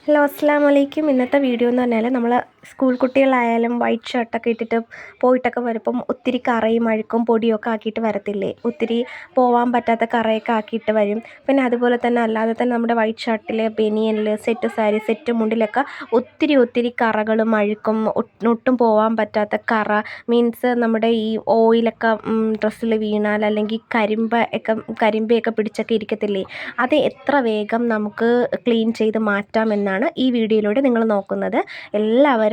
Hello അസ്സലാമു അലൈക്കും. ഇന്നത്തെ വീഡിയോ എന്ന് പറഞ്ഞാൽ നമ്മൾ സ്കൂൾ കുട്ടികളായാലും വൈറ്റ് ഷർട്ടൊക്കെ ഇട്ടിട്ട് പോയിട്ടൊക്കെ വരുമ്പം ഒത്തിരി കറയും അഴുക്കും പൊടിയൊക്കെ ആക്കിയിട്ട് വരത്തില്ലേ, ഒത്തിരി പോകാൻ പറ്റാത്ത കറയൊക്കെ ആക്കിയിട്ട് വരും. പിന്നെ അതുപോലെ തന്നെ അല്ലാതെ തന്നെ നമ്മുടെ വൈറ്റ് ഷർട്ടിൽ, ബനിയനിൽ, സെറ്റ് സാരി, സെറ്റ് മുണ്ടിലൊക്കെ ഒത്തിരി കറകളും അഴുക്കും ഒട്ടും പോകാൻ പറ്റാത്ത കറ മീൻസ് നമ്മുടെ ഈ ഓയിലൊക്കെ ഡ്രസ്സിൽ വീണാൽ അല്ലെങ്കിൽ കരിമ്പയൊക്കെ പിടിച്ചൊക്കെ ഇരിക്കത്തില്ലേ, അത് എത്ര വേഗം നമുക്ക് ക്ലീൻ ചെയ്ത് മാറ്റാമെന്നാണ് ഈ വീഡിയോയിലൂടെ നിങ്ങൾ നോക്കുന്നത്. എല്ലാവരും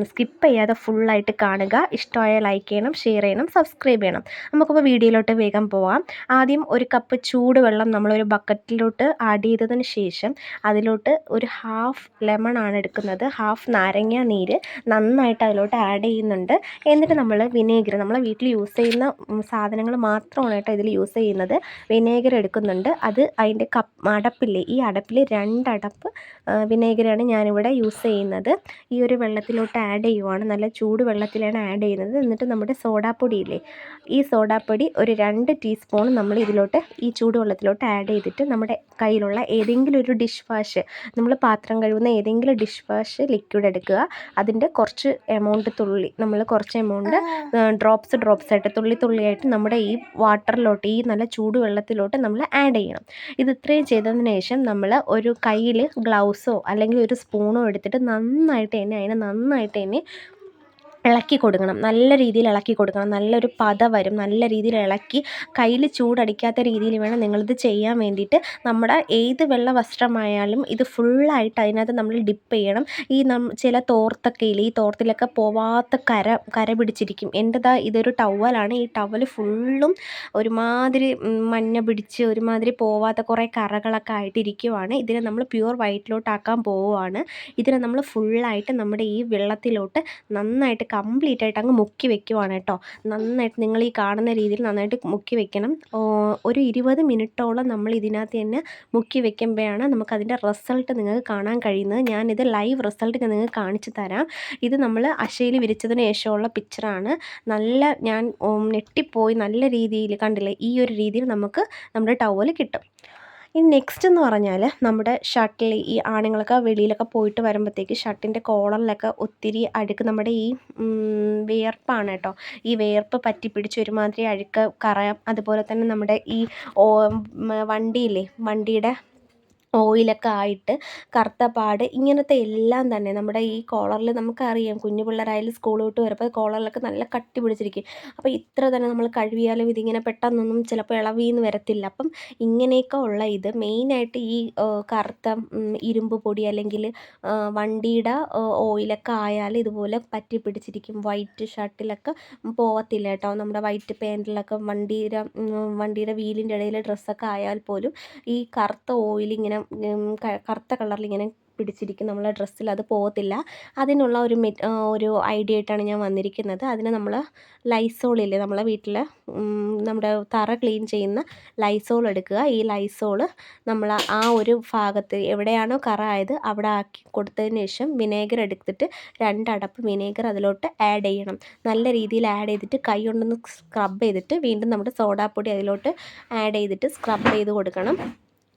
സ്കിപ്പ് ചെയ്യാതെ ഫുള്ളായിട്ട് കാണുക. ഇഷ്ടമായ ലൈക്ക് ചെയ്യണം, ഷെയർ ചെയ്യണം, സബ്സ്ക്രൈബ് ചെയ്യണം. നമുക്കിപ്പോൾ വീഡിയോയിലോട്ട് വേഗം പോവാം. ആദ്യം ഒരു കപ്പ് ചൂടുവെള്ളം നമ്മളൊരു ബക്കറ്റിലോട്ട് ആഡ് ചെയ്തതിന് ശേഷം അതിലോട്ട് ഒരു ഹാഫ് ലെമൺ ആണ് എടുക്കുന്നത്, ഹാഫ് നാരങ്ങ നീര് നന്നായിട്ട് അതിലോട്ട് ആഡ് ചെയ്യുന്നുണ്ട്. എന്നിട്ട് നമ്മൾ വിനേഗർ, നമ്മളെ വീട്ടിൽ യൂസ് ചെയ്യുന്ന സാധനങ്ങൾ മാത്രമാണ് കേട്ടോ ഇതിൽ യൂസ് ചെയ്യുന്നത്. വിനേഗർ എടുക്കുന്നുണ്ട്. അത് അതിൻ്റെ അടപ്പില്ലേ, ഈ അടപ്പിൽ 2 അടപ്പ് വിനേഗറാണ് ഞാനിവിടെ യൂസ് ചെയ്യുന്നത്. ഈ ഒരു വെള്ളത്തിലോട്ട് ആഡ് ചെയ്യുവാണ്, നല്ല ചൂട് വെള്ളത്തിലാണ് ആഡ് ചെയ്യുന്നത്. എന്നിട്ട് നമ്മുടെ സോഡാപ്പൊടിയില്ലേ, ഈ സോഡാപ്പൊടി ഒരു 2 ടീസ്പൂൺ നമ്മൾ ഇതിലോട്ട് ഈ ചൂടുവെള്ളത്തിലോട്ട് ആഡ് ചെയ്തിട്ട് നമ്മുടെ കയ്യിലുള്ള ഏതെങ്കിലും ഒരു ഡിഷ് വാഷ്, നമ്മൾ പാത്രം കഴുകുന്ന ഏതെങ്കിലും ഡിഷ് വാഷ് ലിക്വിഡ് എടുക്കുക. അതിൻ്റെ കുറച്ച് എമൗണ്ട് നമ്മൾ കുറച്ച് എമൗണ്ട് ഡ്രോപ്സ് ആയിട്ട് തുള്ളിയായിട്ട് നമ്മുടെ ഈ വാട്ടറിലോട്ട്, ഈ നല്ല ചൂടുവെള്ളത്തിലോട്ട് നമ്മൾ ആഡ് ചെയ്യണം. ഇത് ഇത്രയും ചെയ്തതിന് ശേഷം നമ്മൾ ഒരു കയ്യിൽ ഗ്ലൗസോ അല്ലെങ്കിൽ ഒരു സ്പൂണോ എടുത്തിട്ട് നന്നായിട്ട് തന്നെ ഇളക്കി കൊടുക്കണം. നല്ല രീതിയിൽ ഇളക്കി കൊടുക്കണം. നല്ലൊരു പത വരും. നല്ല രീതിയിൽ ഇളക്കി കയ്യിൽ ചൂടടിക്കാത്ത രീതിയിൽ വേണം നിങ്ങളിത് ചെയ്യാൻ വേണ്ടിയിട്ട്. നമ്മുടെ ഏത് വെള്ള വസ്ത്രമായാലും ഇത് ഫുള്ളായിട്ട് അതിനകത്ത് നമ്മൾ ഡിപ്പ് ചെയ്യണം. ഈ ചില തോർത്തൊക്കെ ഇല്ലേ, ഈ തോർത്തിലൊക്കെ പോവാത്ത കര പിടിച്ചിരിക്കും. എൻ്റെതാ ഇതൊരു ടവലാണ്. ഈ ടവൽ ഫുള്ളും ഒരുമാതിരി മഞ്ഞ പിടിച്ച് ഒരുമാതിരി പോവാത്ത കുറേ കറകളൊക്കെ ആയിട്ടിരിക്കുവാണ്. ഇതിനെ നമ്മൾ പ്യുവർ വൈറ്റിലോട്ടാക്കാൻ പോവുകയാണ്. ഇതിനെ നമ്മൾ ഫുള്ളായിട്ട് നമ്മുടെ ഈ വെള്ളത്തിലോട്ട് നന്നായിട്ട് കംപ്ലീറ്റ് ആയിട്ട് അങ്ങ് മുക്കി വെക്കുവാണ് കേട്ടോ. നന്നായിട്ട് നിങ്ങൾ ഈ കാണുന്ന രീതിയിൽ നന്നായിട്ട് മുക്കി വെക്കണം. ഒരു 20 മിനിറ്റോളം നമ്മൾ ഇതിനകത്ത് തന്നെ മുക്കി വെക്കുമ്പോഴാണ് നമുക്കതിൻ്റെ റിസൾട്ട് നിങ്ങൾക്ക് കാണാൻ കഴിയുന്നത്. ഞാനിത് ലൈവ് റിസൾട്ട് നിങ്ങൾക്ക് കാണിച്ചു തരാം. ഇത് നമ്മൾ അശയിൽ വിരിച്ചതിന് ശേഷമുള്ള പിക്ചറാണ്. ഞാൻ ഞെട്ടിപ്പോയി. നല്ല രീതിയിൽ കണ്ടില്ലേ, ഈ ഒരു രീതിയിൽ നമുക്ക് നമ്മുടെ ടവൽ കിട്ടും. ഇനി നെക്സ്റ്റ് എന്ന് പറഞ്ഞാൽ നമ്മുടെ ഷർട്ടിൽ, ഈ ആണുങ്ങളൊക്കെ വെളിയിലൊക്കെ പോയിട്ട് വരുമ്പോഴത്തേക്ക് ഷർട്ടിൻ്റെ കോളറിലൊക്കെ ഒത്തിരി അഴുക്ക്, നമ്മുടെ ഈ വിയർപ്പാണ് കേട്ടോ, ഈ വിയർപ്പ് പറ്റി പിടിച്ച് ഒരുമാതിരി അഴുക്ക് കറയാം. അതുപോലെ തന്നെ നമ്മുടെ ഈ വണ്ടിയുടെ ഓയിലൊക്കെ ആയിട്ട് കറുത്ത പാട്, ഇങ്ങനത്തെ എല്ലാം തന്നെ നമ്മുടെ ഈ കോളറിൽ നമുക്കറിയാം. കുഞ്ഞു പിള്ളേരായാലും സ്കൂൾ വിട്ട് വരുമ്പോൾ കോളറിലൊക്കെ നല്ല കട്ടി പിടിച്ചിരിക്കും. അപ്പോൾ ഇത്ര തന്നെ നമ്മൾ കഴുകിയാലും ഇതിങ്ങനെ പെട്ടെന്നൊന്നും ചിലപ്പോൾ ഇളവിന്ന് വരത്തില്ല. അപ്പം ഇങ്ങനെയൊക്കെ ഉള്ള ഇത് മെയിനായിട്ട് ഈ കറുത്ത ഇരുമ്പ് പൊടി അല്ലെങ്കിൽ വണ്ടിയുടെ ഓയിലൊക്കെ ആയാൽ ഇതുപോലെ പറ്റി പിടിച്ചിരിക്കും. വൈറ്റ് ഷർട്ടിലൊക്കെ പോകത്തില്ല കേട്ടോ. നമ്മുടെ വൈറ്റ് പാൻറ്റിലൊക്കെ വണ്ടിയുടെ വീലിൻ്റെ ഇടയിൽ ഡ്രസ്സൊക്കെ ആയാൽ പോലും ഈ കറുത്ത ഓയിൽ ഇങ്ങനെ കറുത്ത കളറിൽ ഇങ്ങനെ പിടിച്ചിരിക്കും നമ്മളെ ഡ്രസ്സിൽ, അത് പോകത്തില്ല. അതിനുള്ള ഒരു ഐഡിയ ആയിട്ടാണ് ഞാൻ വന്നിരിക്കുന്നത്. അതിന് നമ്മൾ ലൈസോളില്ലേ, നമ്മളെ വീട്ടിൽ നമ്മുടെ തറ ക്ലീൻ ചെയ്യുന്ന ലൈസോൾ എടുക്കുക. ഈ ലൈസോൾ നമ്മൾ ആ ഒരു ഭാഗത്ത് എവിടെയാണോ കറ ആയത് അവിടെ ആക്കി കൊടുത്തതിന് ശേഷം വിനേഗർ എടുത്തിട്ട് 2 അടപ്പ് വിനേഗർ അതിലോട്ട് ആഡ് ചെയ്യണം. നല്ല രീതിയിൽ ആഡ് ചെയ്തിട്ട് കൈ കൊണ്ടൊന്ന് സ്ക്രബ് ചെയ്തിട്ട് വീണ്ടും നമ്മുടെ സോഡാപ്പൊടി അതിലോട്ട് ആഡ് ചെയ്തിട്ട് സ്ക്രബ് ചെയ്ത് കൊടുക്കണം.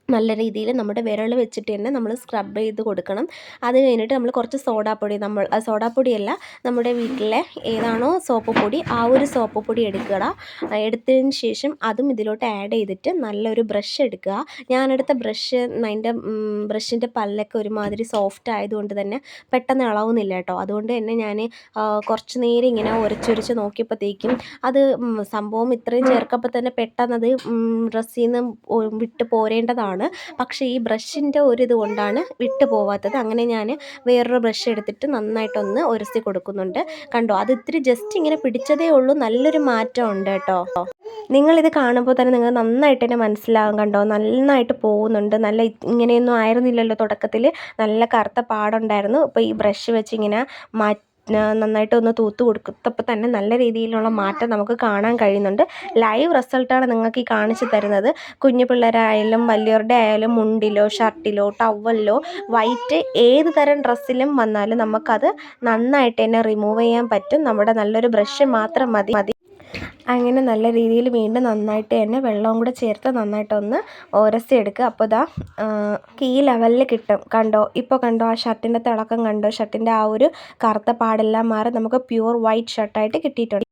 നല്ല രീതിയിൽ നമ്മുടെ വിരൽ വെച്ചിട്ട് തന്നെ നമ്മൾ സ്ക്രബ് ചെയ്ത് കൊടുക്കണം. അത് കഴിഞ്ഞിട്ട് നമ്മൾ കുറച്ച് സോഡാപ്പൊടിയല്ല, നമ്മുടെ വീട്ടിലെ ഏതാണോ സോപ്പ് പൊടി, ആ ഒരു സോപ്പ് പൊടി എടുത്തതിന് ശേഷം അതും ഇതിലോട്ട് ആഡ് ചെയ്തിട്ട് നല്ലൊരു ബ്രഷ് എടുക്കുക. ഞാനെടുത്ത ബ്രഷിൻ്റെ പല്ലൊക്കെ ഒരുമാതിരി സോഫ്റ്റ് ആയതുകൊണ്ട് തന്നെ പെട്ടെന്ന് ഇളവുന്നില്ല കേട്ടോ. അതുകൊണ്ട് തന്നെ ഞാൻ കുറച്ച് നേരം ഇങ്ങനെ ഉരച്ചൊരച്ച് നോക്കിയപ്പോഴത്തേക്കും അത് സംഭവം ഇത്രയും ചേർക്കുമ്പോൾ തന്നെ പെട്ടെന്നത് ഡ്രസ്സിൽ നിന്ന് വിട്ട് പോരേണ്ടതാണ്. പക്ഷേ ഈ ബ്രഷിൻ്റെ ഒരിത് കൊണ്ടാണ് വിട്ടു പോവാത്തത്. അങ്ങനെ ഞാൻ വേറൊരു ബ്രഷ് എടുത്തിട്ട് നന്നായിട്ടൊന്ന് ഉരസി കൊടുക്കുന്നുണ്ട്. കണ്ടോ, അത് ഇത്തിരി ജസ്റ്റ് ഇങ്ങനെ പിടിച്ചതേ ഉള്ളൂ, നല്ലൊരു മാറ്റം ഉണ്ട് കേട്ടോ. നിങ്ങളിത് കാണുമ്പോൾ തന്നെ നിങ്ങൾ നന്നായിട്ട് തന്നെ മനസ്സിലാകും. കണ്ടോ, നന്നായിട്ട് പോകുന്നുണ്ട്. ഇങ്ങനെയൊന്നും ആയിരുന്നില്ലല്ലോ തുടക്കത്തിൽ, നല്ല കറുത്ത പാടുണ്ടായിരുന്നു. ഇപ്പോൾ ഈ ബ്രഷ് വെച്ച് ഇങ്ങനെ നന്നായിട്ട് ഒന്ന് തൂത്ത് കൊടുത്തപ്പോൾ തന്നെ നല്ല രീതിയിലുള്ള മാറ്റം നമുക്ക് കാണാൻ കഴിയുന്നുണ്ട്. ലൈവ് റിസൾട്ടാണ് നിങ്ങൾക്ക് ഈ കാണിച്ചു തരുന്നത്. കുഞ്ഞു പിള്ളേരായാലും വലിയവരുടെ ആയാലും മുണ്ടിലോ ഷർട്ടിലോ ടവലിലോ വൈറ്റ് ഏത് തരം ഡ്രസ്സിലും വന്നാലും നമുക്കത് നന്നായിട്ട് തന്നെ റിമൂവ് ചെയ്യാൻ പറ്റും. നമ്മുടെ നല്ലൊരു ബ്രഷ് മാത്രം മതി. അങ്ങനെ നല്ല രീതിയിൽ വീണ്ടും നന്നായിട്ട് തന്നെ വെള്ളവും കൂടെ ചേർത്ത് നന്നായിട്ടൊന്ന് ഉരസിയെടുക്കുക. അപ്പോൾ ഇതാ ഈ ലെവലിൽ കിട്ടും. കണ്ടോ, ഇപ്പോൾ കണ്ടോ ആ ഷർട്ടിൻ്റെ തിളക്കം കണ്ടോ, ഷർട്ടിൻ്റെ ആ ഒരു കറുത്ത പാടെല്ലാം മാറി നമുക്ക് പ്യൂർ വൈറ്റ് ഷർട്ടായിട്ട് കിട്ടിയിട്ടുണ്ട്.